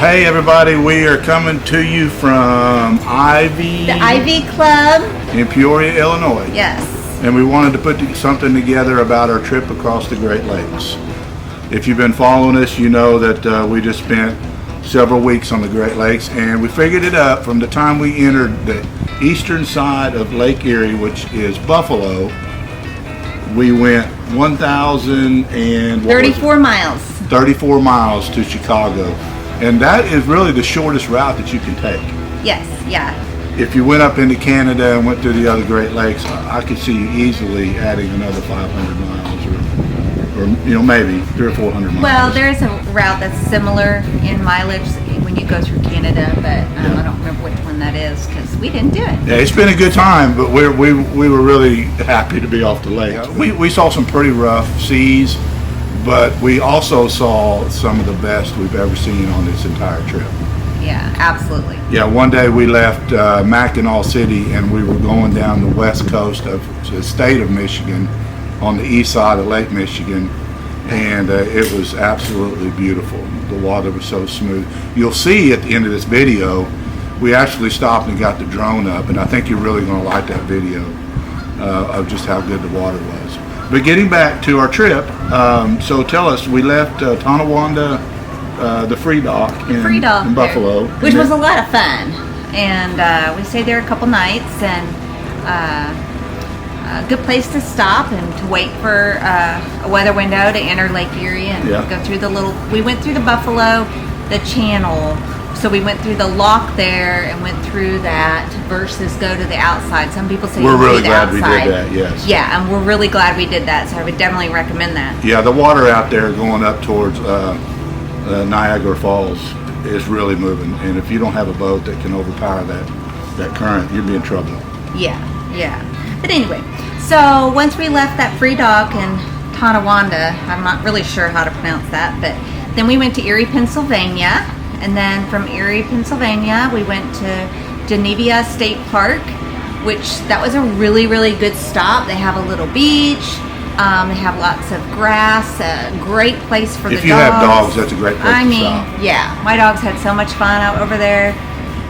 Hey everybody, we are coming to you from The Ivy Club in Peoria, Illinois. Yes. And we wanted to put something together about our trip across the Great Lakes. If you've been following us, you know that we just spent several weeks on the Great Lakes, and we figured it up from the time we entered the eastern side of Lake Erie, which is Buffalo. We went 34 miles. 34 miles to Chicago. And that is really the shortest route that you can take. Yes, yeah. If you went up into Canada and went through the other Great Lakes, I could see you easily adding another 500 miles or maybe 300 or 400 miles. Well, there's a route that's similar in mileage when you go through Canada, but I don't remember which one that is because we didn't do it. Yeah, it's been a good time, but we were really happy to be off the lake. We saw some pretty rough seas, but we also saw some of the best we've ever seen on this entire trip. Yeah, absolutely. Yeah, one day we left Mackinaw City and we were going down the west coast of the state of Michigan on the east side of Lake Michigan, and it was absolutely beautiful. The water was so smooth. You'll see at the end of this video, we actually stopped and got the drone up, and I think you're really going to like that video of just how good the water was. But getting back to our trip, so tell us, we left Tonawanda, the free dock in Buffalo. Which was a lot of fun. And we stayed there a couple nights, and a good place to stop and to wait for a weather window to enter Lake Erie and go through we went through the Buffalo, the channel. So we went through the lock there and went through that versus go to the outside. Some people say we're really glad we did that, yes. Yeah, and we're really glad we did that, so I would definitely recommend that. Yeah, the water out there going up towards Niagara Falls is really moving, and if you don't have a boat that can overpower that current, you'd be in trouble. Yeah. But anyway, so once we left that free dock in Tonawanda, I'm not really sure how to pronounce that, but then we went to Erie, Pennsylvania. And then from Erie, Pennsylvania, we went to Geneva State Park, which that was a really, really good stop. They have a little beach. They have lots of grass. A great place for the dogs. If you have dogs, that's a great place to stop. Yeah, my dogs had so much fun out over there.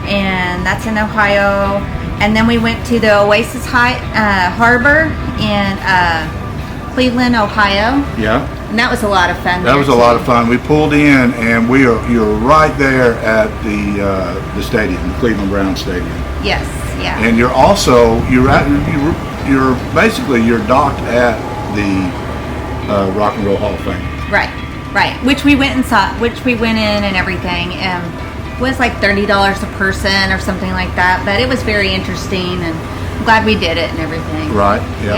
And that's in Ohio. And then we went to the Oasis Harbor in Cleveland, Ohio. Yeah. And that was a lot of fun. That was a lot of fun. We pulled in, and you're right there at the stadium, the Cleveland Brown Stadium. Yes, yeah. And you're basically docked at the Rock and Roll Hall of Fame. Right. Which we went and saw, which we went in and everything, and it was like $30 a person or something like that. But it was very interesting, and I'm glad we did it and everything. Right. Yep.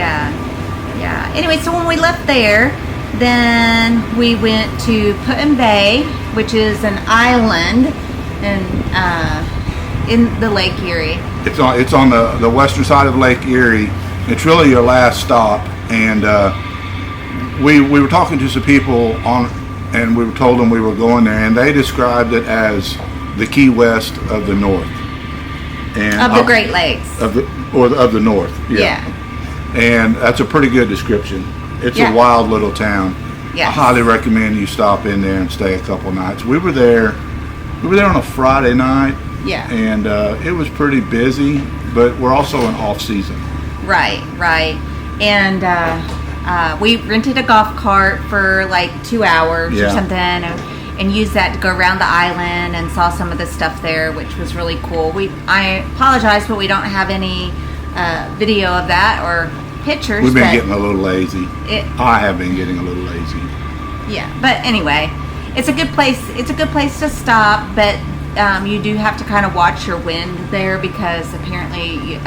Yeah. Anyway, so when we left there, then we went to Put-in-Bay, which is an island in the Lake Erie. It's on the western side of Lake Erie. It's really your last stop, and we were talking to some people and we told them we were going there, and they described it as the Key West of the North, and of the Great Lakes of the North. Yeah. And that's a pretty good description. It's a wild little town. Yes. I highly recommend you stop in there and stay a couple nights. We were there on a Friday night. Yeah. And it was pretty busy, but we're also in off season. Right. And we rented a golf cart for like 2 hours or something, and used that to go around the island and saw some of the stuff there, which was really cool. I apologize, but we don't have any video of that or pictures. We've been getting a little lazy. I have been getting a little lazy. Yeah, but anyway, it's a good place. It's a good place to stop, but you do have to kind of watch your wind there because apparently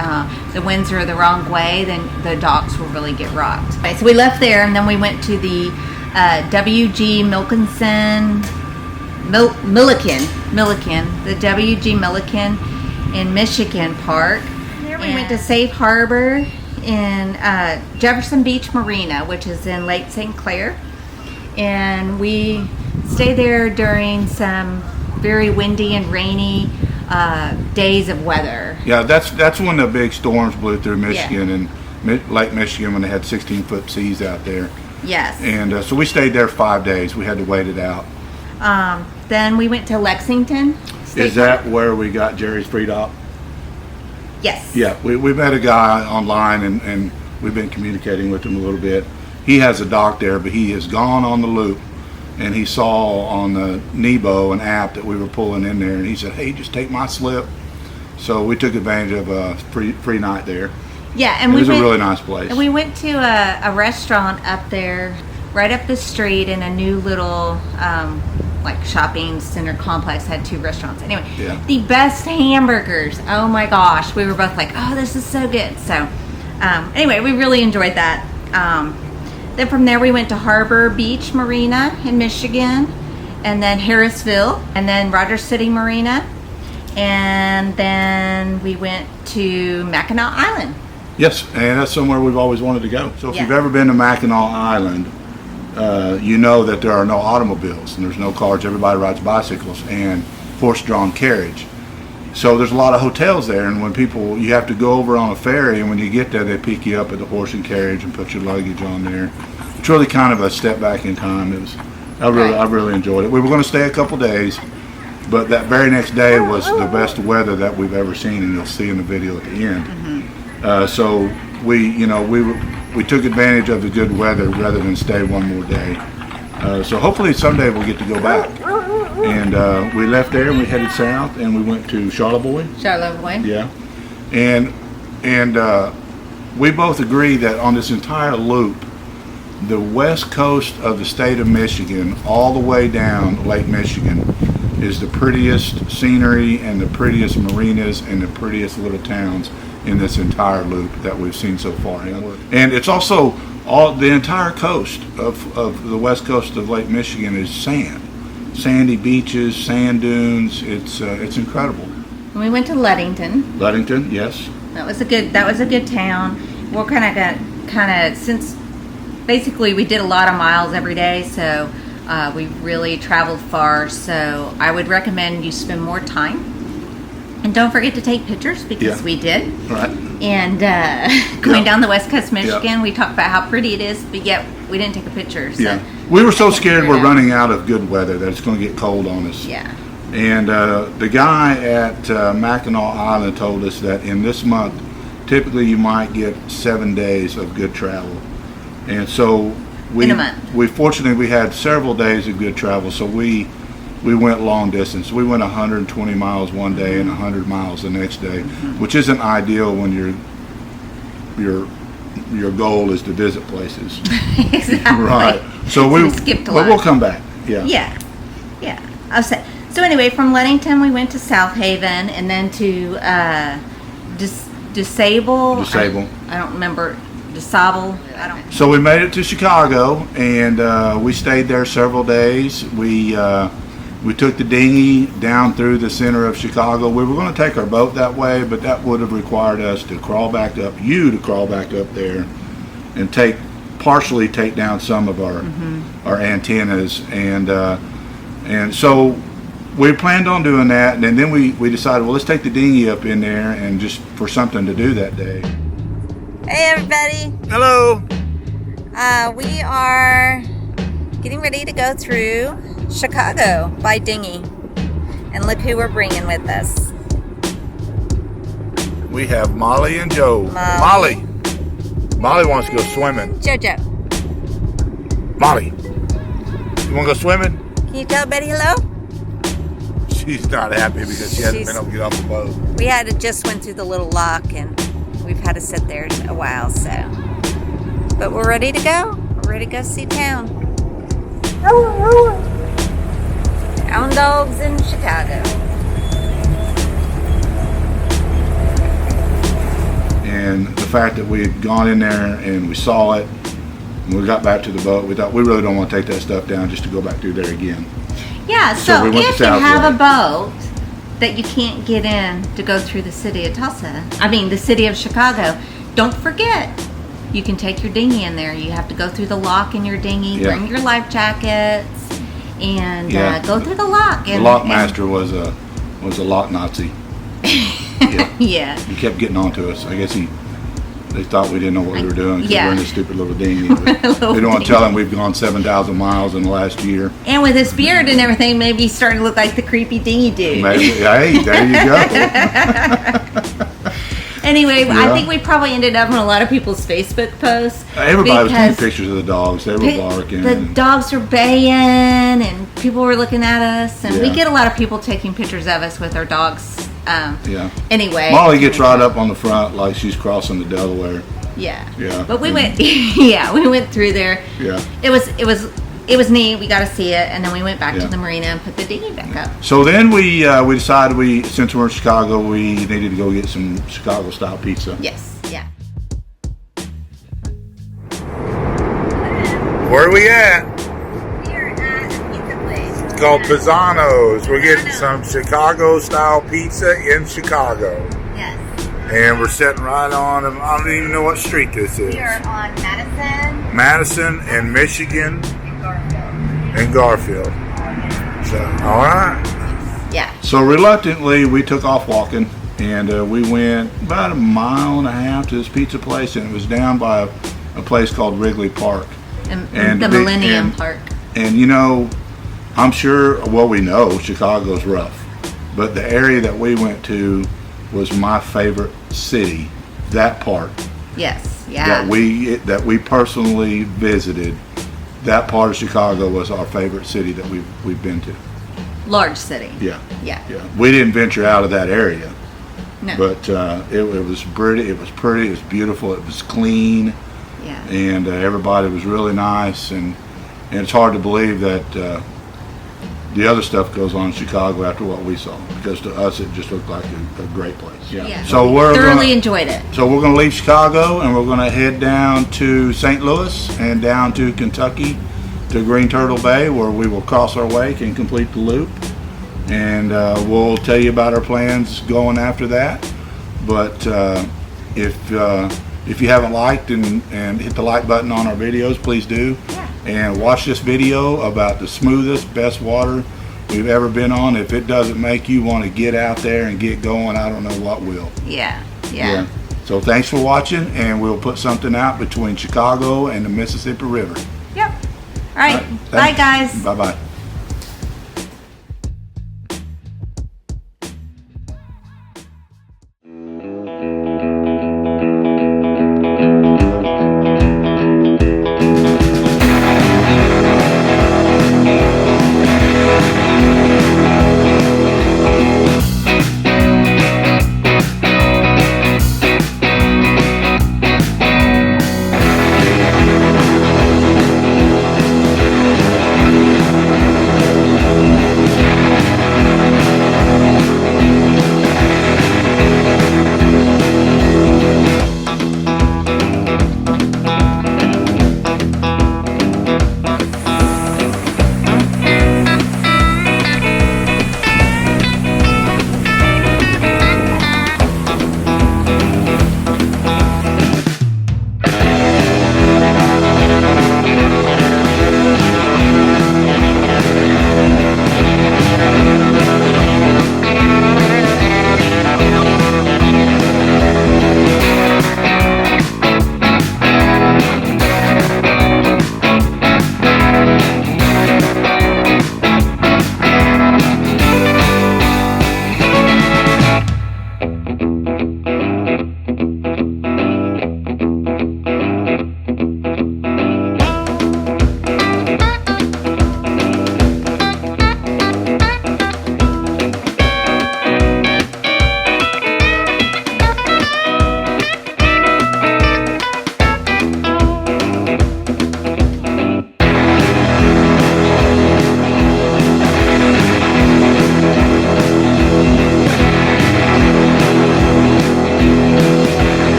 the winds are the wrong way. Then the docks will really get rocked. Okay, so we left there, and then we went to the W.G. Milliken, the W.G. Milliken in Michigan Park. There we went to Safe Harbor in Jefferson Beach Marina, which is in Lake St. Clair, and we stayed there during some very windy and rainy days of weather. Yeah, that's when the big storms blew through Michigan and Lake Michigan, when they had 16-foot seas out there. Yes. And so we stayed there 5 days. We had to wait it out. Then we went to Lexington. Is that where we got Jerry's free dock? Yes. Yeah, we met a guy online and we've been communicating with him a little bit. He has a dock there, but he has gone on the loop and he saw on the Nebo an app that we were pulling in there, and he said, hey, just take my slip. So we took advantage of a free night there. Yeah, and it was a really nice place. And we went to a restaurant up there, right up the street in a new little like shopping center complex. Had 2 restaurants. Anyway, Yeah. the best hamburgers. Oh my gosh, we were both like, oh, this is so good. So anyway, we really enjoyed that. Then from there we went to Harbor Beach Marina in Michigan, and then Harrisville, and then Rogers City Marina, and then we went to Mackinaw Island. Yes, and that's somewhere we've always wanted to go. So if Yeah. you've ever been to Mackinaw Island, you know that there are no automobiles and there's no cars. Everybody rides bicycles and horse-drawn carriage. So there's a lot of hotels there, and when people, you have to go over on a ferry, and when you get there, they pick you up at the horse and carriage and put your luggage on there. It's really kind of a step back in time. I really enjoyed it. We were going to stay a couple days, but that very next day was the best weather that we've ever seen, and you'll see in the video at the end. So we took advantage of the good weather rather than stay one more day. So hopefully someday we'll get to go back. And we left there and we headed south and we went to Charlevoix. Charlevoix. Yeah. And we both agree that on this entire loop, the west coast of the state of Michigan, all the way down Lake Michigan, is the prettiest scenery and the prettiest marinas and the prettiest little towns in this entire loop that we've seen so far. And it's also the entire coast of the west coast of Lake Michigan is sandy beaches, sand dunes. It's incredible. We went to Ludington. Ludington, yes. That was a good town. We're kind of since basically we did a lot of miles every day, so we really traveled far. So I would recommend you spend more time. And don't forget to take pictures, because we did. Right. And going down the west coast of Michigan, we talked about how pretty it is, but yet we didn't take a picture. So we were so scared we're running out of good weather that it's going to get cold on us. Yeah. And the guy at Mackinaw Island told us that in this month, typically you might get 7 days of good travel. And so in a month. we had several days of good travel, so we went long distance. We went 120 miles one day and 100 miles the next day, which isn't ideal when your goal is to visit places. Exactly. Right. So we skipped a but lot. we'll come back. Yeah. Yeah. So anyway, from Ludington we went to South Haven, and then to Disable. I don't remember. DeSable. I don't. So we made it to Chicago, and we stayed there several days. We took the dinghy down through the center of Chicago. We were going to take our boat that way, but that would have required us to crawl back up there, and partially take down some of our antennas, and so we planned on doing that, and then we decided, well, let's take the dinghy up in there and just for something to do that day. Hey everybody. Hello. We are getting ready to go through Chicago by dinghy, and look who we're bringing with us. We have Molly and Joe. Molly wants to go swimming. Jojo, Molly, you want to go swimming? can you tell Betty hello? She's not happy because she hasn't been able to get off the boat. We just went through the little lock, and we've had to sit there a while, so. But we're ready to go. We're ready to go see town. Hound dogs in Chicago. And the fact that we had gone in there and we saw it, and we got back to the boat, we thought we really don't want to take that stuff down just to go back through there again. Yeah, So we went to if you South have Lake. a boat that you can't get in to go through the city of the city of Chicago, don't forget, you can take your dinghy in there. You have to go through the lock in your dinghy, bring your life jackets, and go through the lock. The lock master was a lock Nazi. Yeah. He kept getting on to us. I guess he They thought we didn't know what we were doing because Yeah. we're in this stupid little dinghy. But Little we don't want dinghy. to tell them we've gone 7,000 miles in the last year. And with his beard and everything, maybe he's starting to look like the creepy dingy dude. Maybe, hey, there you go. Anyway, I Yeah. think we probably ended up on a lot of people's Facebook posts. Everybody was taking because pictures of the dogs. They were barking. The dogs were baying, and people were looking at us, and we Yeah. get a lot of people taking pictures of us with our dogs. Yeah. Anyway, Molly gets right up on the front like she's crossing the Delaware. Yeah. Yeah. But we went. Yeah, we went through there. Yeah. It was neat. We got to see it, and then we went back Yeah. to the marina and put the dinghy back up. So then we decided since we're in Chicago, we needed to go get some Chicago style pizza. Yes. Yeah. Where are we at? We're at a pizza place. It's called Pisano's. We're getting some Chicago style pizza in Chicago. Yes. And we're sitting right on, I don't even know what street this is. We are on Madison Madison and Michigan and Garfield. and Garfield. So, all right. Yeah. So reluctantly, we took off walking, and we went about a mile and a half to this pizza place, and it was down by a place called Wrigley Park. And the Millennium Park. And you know, I'm sure, well, we know Chicago's rough, but the area that we went to was my favorite city. That part Yes. Yeah. that we personally visited, that part of Chicago was our favorite city that we've been to. Large city. Yeah, Yeah. yeah. We didn't venture out of that area, No. but it was pretty. It was pretty. It was beautiful. It was clean. Yeah. And everybody was really nice, and it's hard to believe that the other stuff goes on in Chicago after what we saw, because to us it just looked like a great place. Yeah. So we're thoroughly enjoyed it. so we're going to leave Chicago, and we're going to head down to St. Louis and down to Kentucky to Green Turtle Bay, where we will cross our wake and complete the loop, and we'll tell you about our plans going after that. But if you haven't liked and hit the like button on our videos, please do. Yeah. And watch this video about the smoothest, best water we've ever been on. If it doesn't make you want to get out there and get going, I don't know what will. Yeah. Yeah. So thanks for watching, and we'll put something out between Chicago and the Mississippi River. Yep. All right. Bye, Thanks. guys. Bye-bye.